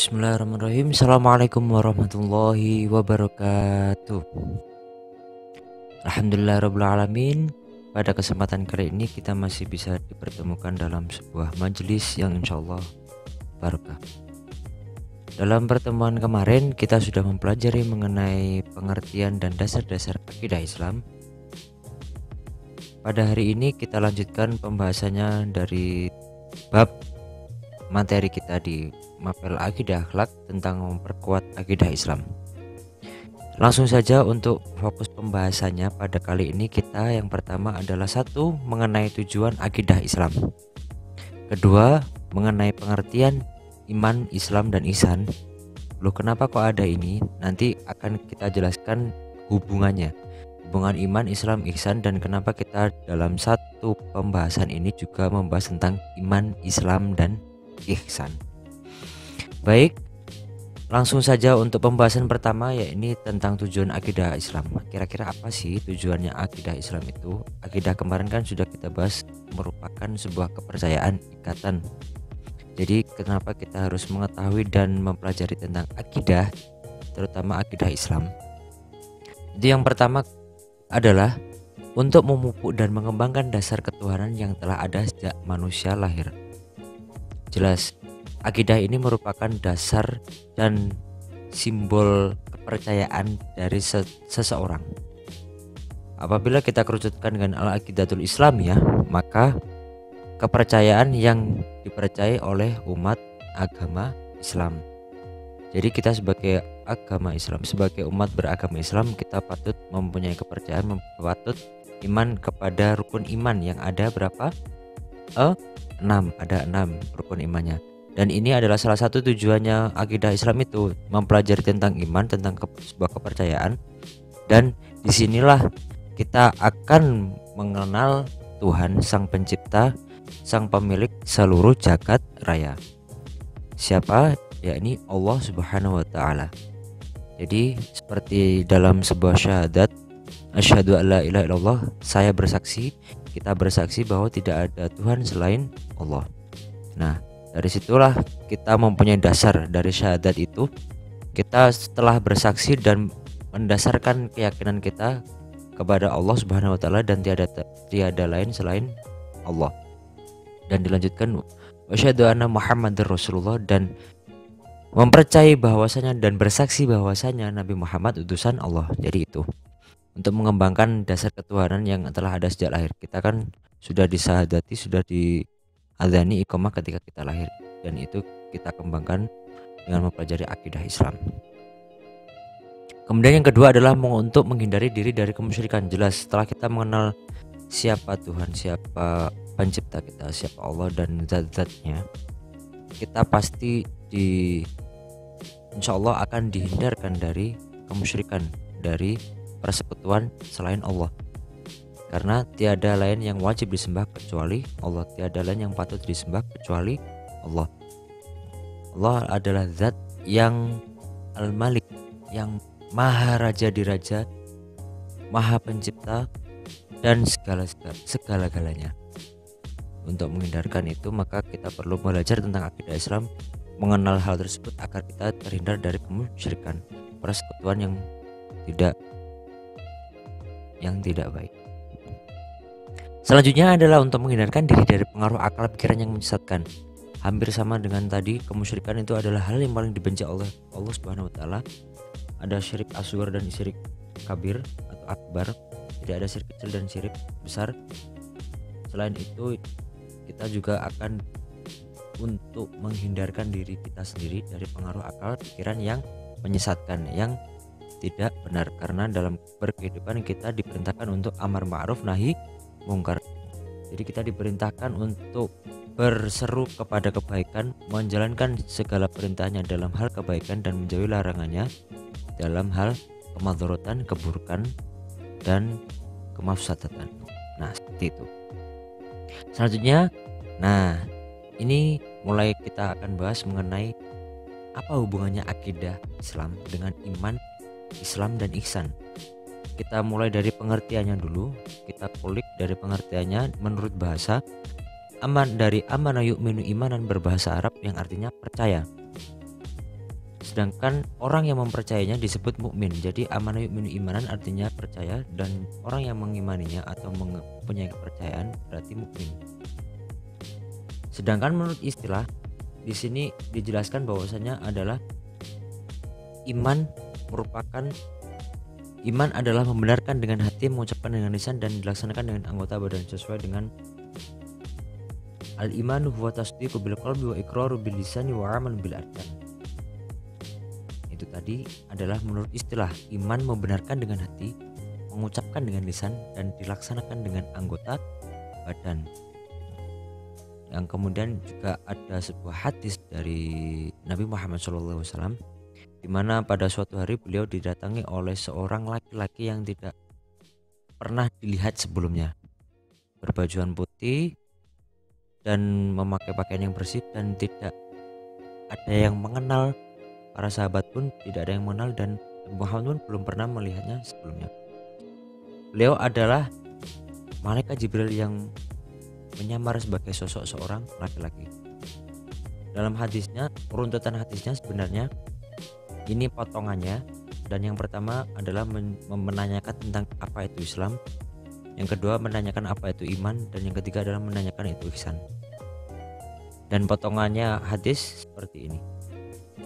Bismillahirrahmanirrahim. Assalamualaikum warahmatullahi wabarakatuh. Alhamdulillahirabbil alamin. Pada kesempatan kali ini kita masih bisa dipertemukan dalam sebuah majelis yang insyaallah barokah. Dalam pertemuan kemarin kita sudah mempelajari mengenai pengertian dan dasar-dasar akidah Islam. Pada hari ini kita lanjutkan pembahasannya dari bab materi kita di Mapel Akidah Akhlak tentang memperkuat akidah Islam. Langsung saja untuk fokus pembahasannya pada kali ini kita yang pertama adalah satu mengenai tujuan akidah Islam. Kedua mengenai pengertian iman, Islam dan ihsan. Loh, kenapa kok ada ini? Nanti akan kita jelaskan hubungannya, hubungan iman, Islam, ihsan, dan kenapa kita dalam satu pembahasan ini juga membahas tentang iman, Islam dan ihsan. Baik, langsung saja untuk pembahasan pertama, yakni tentang tujuan akidah Islam. Kira-kira apa sih tujuannya akidah Islam itu? Akidah kemarin kan sudah kita bahas merupakan sebuah kepercayaan, ikatan. Jadi kenapa kita harus mengetahui dan mempelajari tentang akidah, terutama akidah Islam? Jadi yang pertama adalah untuk memupuk dan mengembangkan dasar ketuhanan yang telah ada sejak manusia lahir. Jelas, akidah ini merupakan dasar dan simbol kepercayaan dari seseorang. Apabila kita kerucutkan dengan al-aqidatul Islamiyah, maka kepercayaan yang dipercayai oleh umat agama Islam. Jadi kita sebagai agama Islam, sebagai umat beragama Islam, kita patut mempunyai kepercayaan, patut iman kepada rukun iman yang ada berapa? 6, ada 6 rukun imannya. Dan ini adalah salah satu tujuannya akidah Islam itu, mempelajari tentang iman, tentang sebuah kepercayaan. Dan disinilah kita akan mengenal Tuhan Sang Pencipta, Sang Pemilik seluruh jagat raya. Siapa? Yakni Allah Subhanahu wa Ta'ala. Jadi seperti dalam sebuah syahadat, asyhadu alla ilaha illallah, saya bersaksi, kita bersaksi bahwa tidak ada Tuhan selain Allah. Nah, dari situlah kita mempunyai dasar dari syahadat itu. Kita setelah bersaksi dan mendasarkan keyakinan kita kepada Allah Subhanahu wa Ta'ala dan tiada lain selain Allah. Dan dilanjutkan wasyhadu anna Muhammadar Rasulullah, dan mempercayai bahwasanya dan bersaksi bahwasanya Nabi Muhammad utusan Allah. Jadi itu untuk mengembangkan dasar ketuhanan yang telah ada sejak lahir. Kita kan sudah disahadati, sudah diadzani iqamah ketika kita lahir, dan itu kita kembangkan dengan mempelajari akidah Islam. Kemudian yang kedua adalah untuk menghindari diri dari kemusyrikan. Jelas setelah kita mengenal siapa Tuhan, siapa pencipta kita, siapa Allah dan zat-zatnya, kita pasti insya Allah akan dihindarkan dari kemusyrikan, dari persekutuan selain Allah. Karena tiada lain yang wajib disembah kecuali Allah, tiada lain yang patut disembah kecuali Allah. Allah adalah zat yang al-malik, yang maha raja di raja, maha pencipta dan segala-galanya. Untuk menghindarkan itu, maka kita perlu belajar tentang akidah Islam, mengenal hal tersebut agar kita terhindar dari kemusyrikan, persekutuan yang tidak baik. Selanjutnya adalah untuk menghindarkan diri dari pengaruh akal pikiran yang menyesatkan. Hampir sama dengan tadi, kemusyrikan itu adalah hal yang paling dibenci oleh Allah Subhanahu wa Ta'ala. Ada syirik asghar dan syirik kabir atau akbar. Tidak ada syirik kecil dan syirik besar. Selain itu, kita juga akan untuk menghindarkan diri kita sendiri dari pengaruh akal pikiran yang menyesatkan, yang tidak benar. Karena dalam berkehidupan kita diperintahkan untuk amar ma'ruf nahi mungkar. Jadi kita diperintahkan untuk berseru kepada kebaikan, menjalankan segala perintahnya dalam hal kebaikan dan menjauhi larangannya dalam hal kemadharatan, keburukan dan kemafsadatan. Nah, seperti itu. Selanjutnya, ini mulai kita akan bahas mengenai apa hubungannya akidah Islam dengan iman, Islam dan ihsan. Kita mulai dari pengertiannya dulu. Kita kulik dari pengertiannya menurut bahasa. Aman dari amana yu'minu imanan berbahasa Arab yang artinya percaya. Sedangkan orang yang mempercayainya disebut mukmin. Jadi amana yu'minu imanan artinya percaya, dan orang yang mengimaninya atau mempunyai kepercayaan berarti mukmin. Sedangkan menurut istilah di sini dijelaskan bahwasanya adalah iman adalah membenarkan dengan hati, mengucapkan dengan lisan, dan dilaksanakan dengan anggota badan sesuai dengan al-imanu huwa tasdiqu bil qalbi wa iqraru bil lisani wa amal bil arkan. Itu tadi adalah menurut istilah iman membenarkan dengan hati, mengucapkan dengan lisan, dan dilaksanakan dengan anggota badan. Yang kemudian juga ada sebuah hadis dari Nabi Muhammad SAW, di mana pada suatu hari beliau didatangi oleh seorang laki-laki yang tidak pernah dilihat sebelumnya, berbajuan putih dan memakai pakaian yang bersih, dan tidak ada yang mengenal, para sahabat pun tidak ada yang mengenal, dan Muhammad pun belum pernah melihatnya sebelumnya. Beliau adalah malaikat Jibril yang menyamar sebagai sosok seorang laki-laki. Dalam hadisnya, runtutan hadisnya sebenarnya ini potongannya, dan yang pertama adalah menanyakan tentang apa itu Islam, yang kedua menanyakan apa itu iman, dan yang ketiga adalah menanyakan itu ihsan. Dan potongannya hadis seperti ini.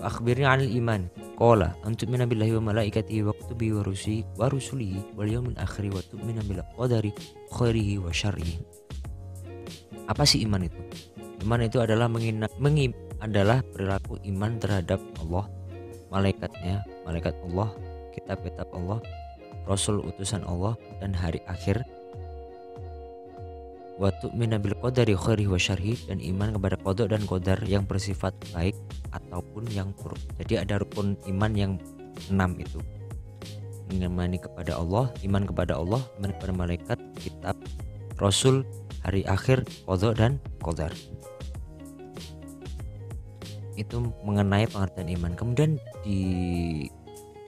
Akhbirni 'anil iman. Qala an tu'mina billahi wa malaikatihi wa kutubihi wa rusulihi wal yaumil akhir wa tu'mina bil qadari khairihi wa syarrihi. Apa sih iman itu? Iman itu adalah adalah perilaku iman terhadap Allah, malaikatnya, malaikat Allah, kitab-kitab Allah, rasul utusan Allah, dan hari akhir. Wa tu'mina bil qadari khairihi wa syarrihi, dan iman kepada qada dan qadar yang bersifat baik ataupun yang buruk. Jadi ada rukun iman yang 6 itu. Mengimani kepada Allah, iman kepada Allah, iman kepada malaikat, kitab, rasul, hari akhir, qada dan qadar. Itu mengenai pengertian iman. Kemudian di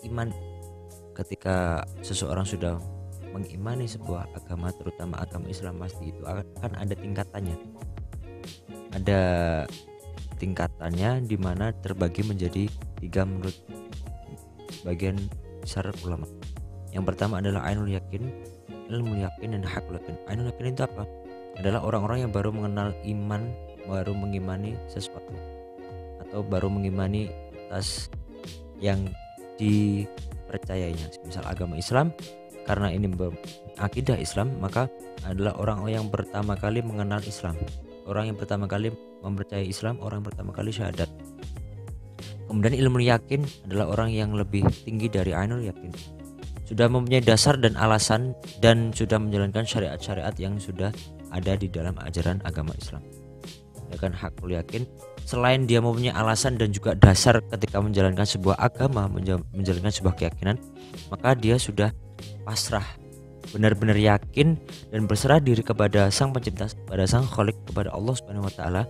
iman, ketika seseorang sudah mengimani sebuah agama, terutama agama Islam, pasti itu akan ada tingkatannya. Ada tingkatannya di mana terbagi menjadi 3 menurut sebagian besar ulama. Yang pertama adalah ainul yakin, ilmu yakin, dan hakul yakin. Ainul yakin itu apa? Adalah orang-orang yang baru mengenal iman, baru mengimani sesuatu, atau baru mengimani atas yang dipercayainya. Misal agama Islam, karena ini akidah Islam, maka adalah orang yang pertama kali mengenal Islam, orang yang pertama kali mempercayai Islam, orang yang pertama kali syahadat. Kemudian ilmu yakin adalah orang yang lebih tinggi dari ainul yakin, sudah mempunyai dasar dan alasan, dan sudah menjalankan syariat-syariat yang sudah ada di dalam ajaran agama Islam. Dengan hakul yakin, selain dia mempunyai alasan dan juga dasar ketika menjalankan sebuah agama, menjalankan sebuah keyakinan, maka dia sudah pasrah, benar-benar yakin dan berserah diri kepada Sang Pencipta, kepada Sang Khalik, kepada Allah Subhanahu wa taala,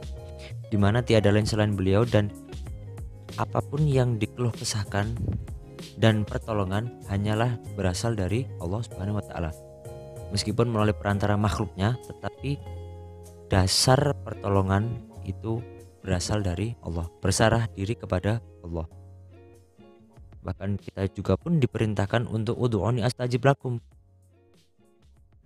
di mana tiada lain selain Beliau, dan apapun yang dikeluh kesahkan dan pertolongan hanyalah berasal dari Allah Subhanahu wa taala. Meskipun melalui perantara makhluknya, tetapi dasar pertolongan itu berasal dari Allah, berserah diri kepada Allah. Bahkan kita juga pun diperintahkan untuk ud'uni astajib lakum.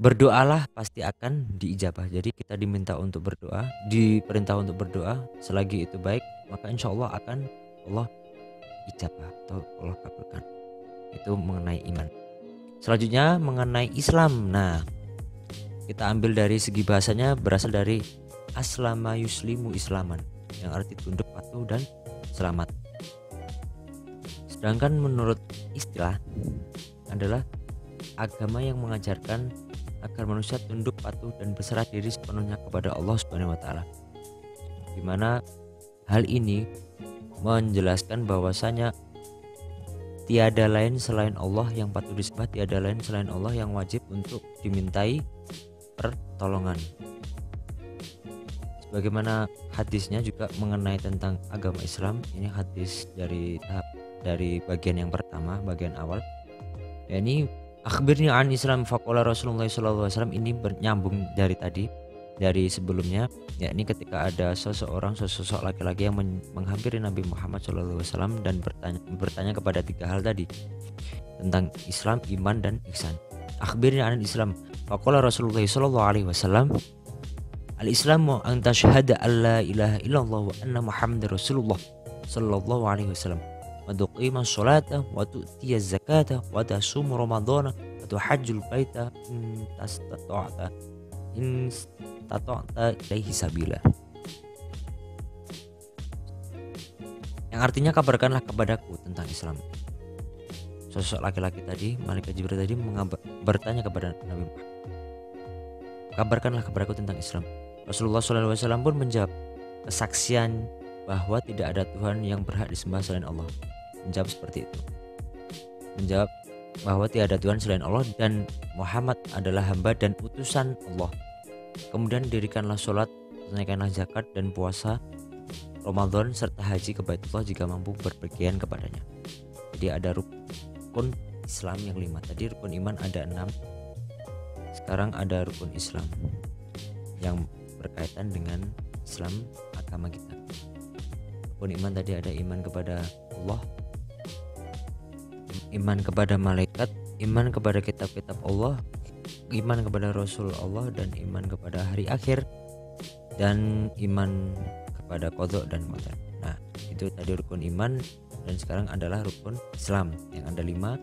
Berdoalah pasti akan diijabah. Jadi kita diminta untuk berdoa, diperintah untuk berdoa, selagi itu baik, maka insya Allah akan Allah ijabah atau Allah kabulkan. Itu mengenai iman. Selanjutnya mengenai Islam. Nah, kita ambil dari segi bahasanya, berasal dari aslama yuslimu islaman, yang arti tunduk, patuh, dan selamat. Sedangkan menurut istilah adalah agama yang mengajarkan agar manusia tunduk, patuh, dan berserah diri sepenuhnya kepada Allah Subhanahu wa taala. Di mana hal ini menjelaskan bahwasanya tiada lain selain Allah yang patut disembah, tiada lain selain Allah yang wajib untuk dimintai pertolongan. Sebagaimana hadisnya juga mengenai tentang agama Islam. Ini hadis dari bagian yang pertama, bagian awal, yakni akhbirni an Islam faqala Rasulullah SAW. Ini bernyambung dari tadi. dari sebelumnya, yakni ketika ada sosok laki-laki yang menghampiri Nabi Muhammad SAW dan bertanya kepada 3 hal tadi tentang Islam, iman, dan ihsan. Akhbirni anil Islam. Faqala Rasulullah SAW, al-Islamu an tashhada an la ilaha illallah wa anna Muhammadar Rasulullah sallallahu alaihi wasallam wa tuqima sholata wa tu'tiya zakata wa tasumu ramadhana wa tuhajjul baita in tata'ta ilaihi sabila. Yang artinya kabarkanlah kepadaku tentang Islam. Sosok laki-laki tadi, malaikat Jibril tadi bertanya kepada Nabi Muhammad, kabarkanlah kepadaku tentang Islam. Rasulullah SAW pun menjawab, kesaksian bahwa tidak ada Tuhan yang berhak disembah selain Allah. Menjawab seperti itu. Menjawab bahwa tidak ada Tuhan selain Allah dan Muhammad adalah hamba dan utusan Allah. Kemudian dirikanlah sholat, tunaikanlah zakat dan puasa Ramadan serta haji ke Baitullah jika mampu berpergian kepadanya. Jadi ada rukun Islam yang 5. Tadi rukun iman ada 6. Sekarang ada rukun Islam yang berkaitan dengan Islam, agama kita. Rukun iman tadi ada iman kepada Allah, iman kepada malaikat, iman kepada kitab-kitab Allah, iman kepada Rasul Allah, dan iman kepada hari akhir, dan iman kepada qadha dan qadar. Nah, itu tadi rukun iman. Dan sekarang adalah rukun Islam yang ada 5,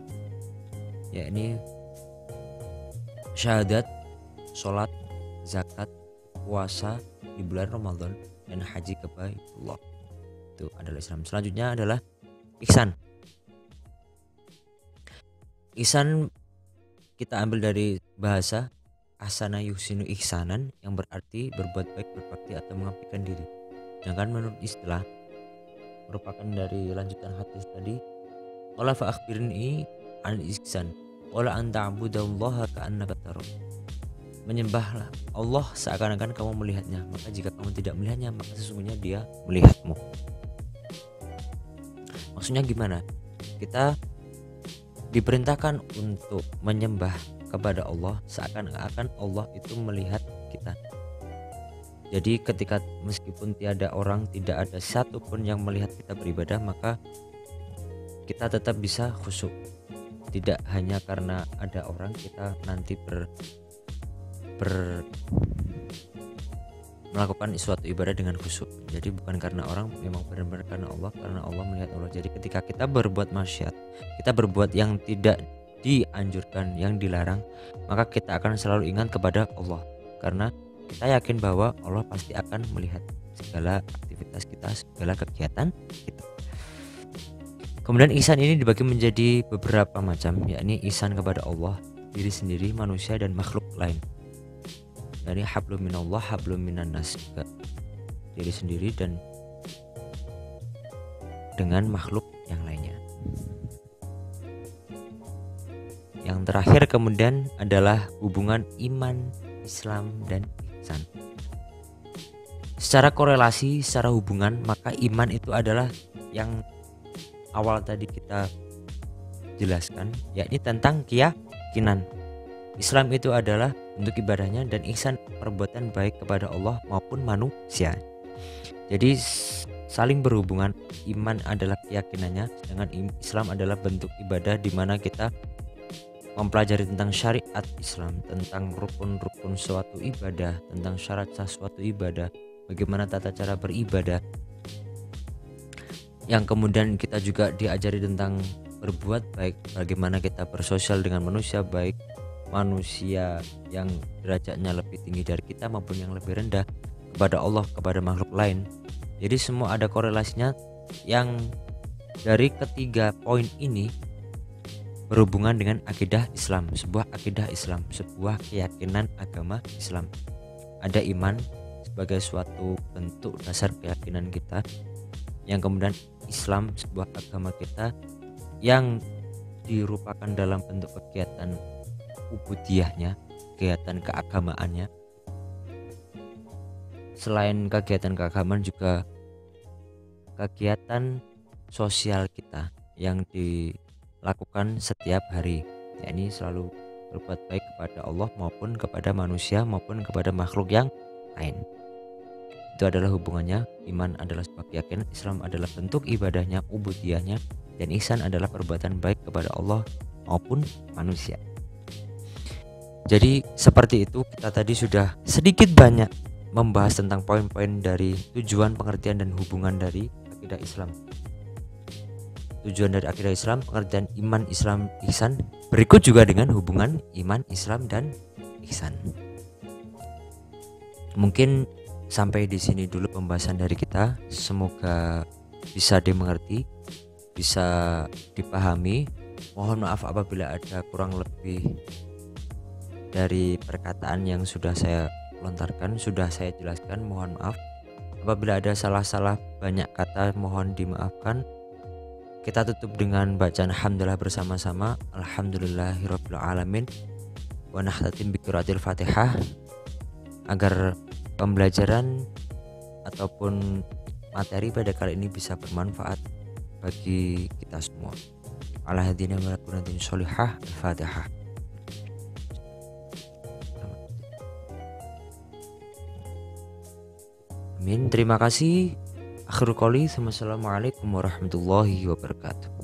yakni syahadat, sholat, zakat, puasa di bulan Ramadan, dan haji ke Baitullah. Itu adalah Islam. Selanjutnya adalah ihsan. Ihsan kita ambil dari bahasa ahsana yuhsinu ihsanan, yang berarti berbuat baik, berbakti, atau mengabdikan diri. Sedangkan menurut istilah merupakan dari lanjutan hadis tadi, qala fa akhbirni an ihsan qala an ta'budallaha ka'annaka tarahu. Menyembahlah Allah seakan-akan kamu melihatnya, maka jika kamu tidak melihatnya maka sesungguhnya dia melihatmu. Maksudnya gimana? Kita diperintahkan untuk menyembah kepada Allah seakan-akan Allah itu melihat kita. Jadi ketika meskipun tiada orang, tidak ada satupun yang melihat kita beribadah, maka kita tetap bisa khusyuk. Tidak hanya karena ada orang kita nanti melakukan suatu ibadah dengan khusyuk. Jadi bukan karena orang, memang benar-benar karena Allah melihat Allah. Jadi ketika kita berbuat maksiat, kita berbuat yang tidak dianjurkan, yang dilarang, maka kita akan selalu ingat kepada Allah, karena kita yakin bahwa Allah pasti akan melihat segala aktivitas kita, segala kegiatan kita. Kemudian ihsan ini dibagi menjadi beberapa macam, yakni ihsan kepada Allah, diri sendiri, manusia, dan makhluk lain. Dari hablum minallah, hablum minan nas, juga diri sendiri dan dengan makhluk yang lainnya. Yang terakhir kemudian adalah hubungan iman, Islam, dan ihsan. Secara korelasi, secara hubungan, maka iman itu adalah yang awal tadi kita jelaskan, yakni tentang keyakinan. Islam itu adalah bentuk ibadahnya, dan ihsan perbuatan baik kepada Allah maupun manusia. Jadi saling berhubungan. Iman adalah keyakinannya, sedangkan Islam adalah bentuk ibadah di mana kita mempelajari tentang syariat Islam, tentang rukun-rukun suatu ibadah, tentang syarat sah suatu ibadah, bagaimana tata cara beribadah. Yang kemudian kita juga diajari tentang berbuat baik, bagaimana kita bersosial dengan manusia, baik manusia yang derajatnya lebih tinggi dari kita maupun yang lebih rendah, kepada Allah, kepada makhluk lain. Jadi semua ada korelasinya, yang dari ketiga poin ini berhubungan dengan akidah Islam, sebuah akidah Islam, sebuah keyakinan agama Islam. Ada iman sebagai suatu bentuk dasar keyakinan kita, yang kemudian Islam sebuah agama kita yang dirupakan dalam bentuk kegiatan ubudiyahnya, kegiatan keagamaannya. Selain kegiatan keagamaan juga kegiatan sosial kita yang dilakukan setiap hari, yakni selalu berbuat baik kepada Allah maupun kepada manusia maupun kepada makhluk yang lain. Itu adalah hubungannya. Iman adalah sebuah keyakinan, Islam adalah bentuk ibadahnya, ubudiyahnya, dan ihsan adalah perbuatan baik kepada Allah maupun manusia. Jadi seperti itu, kita tadi sudah sedikit banyak membahas tentang poin-poin dari tujuan, pengertian, dan hubungan dari akidah Islam. Tujuan dari akidah Islam, pengertian iman, Islam, ihsan. Berikut juga dengan hubungan iman, Islam, dan ihsan. Mungkin sampai di sini dulu pembahasan dari kita. Semoga bisa dimengerti, bisa dipahami. Mohon maaf apabila ada kurang lebih dari perkataan yang sudah saya lontarkan, sudah saya jelaskan. Mohon maaf apabila ada salah-salah banyak kata, mohon dimaafkan. Kita tutup dengan bacaan hamdalah bersama-sama. Alhamdulillahirabbil alamin. Wa nahtatim bi qiraatil Fatihah, agar pembelajaran ataupun materi pada kali ini bisa bermanfaat bagi kita semua. Ala hadina wa lakunatin sholihah. Al-Fatihah. Amin. Terima kasih. Akhirul qouli, assalamualaikum warahmatullahi wabarakatuh.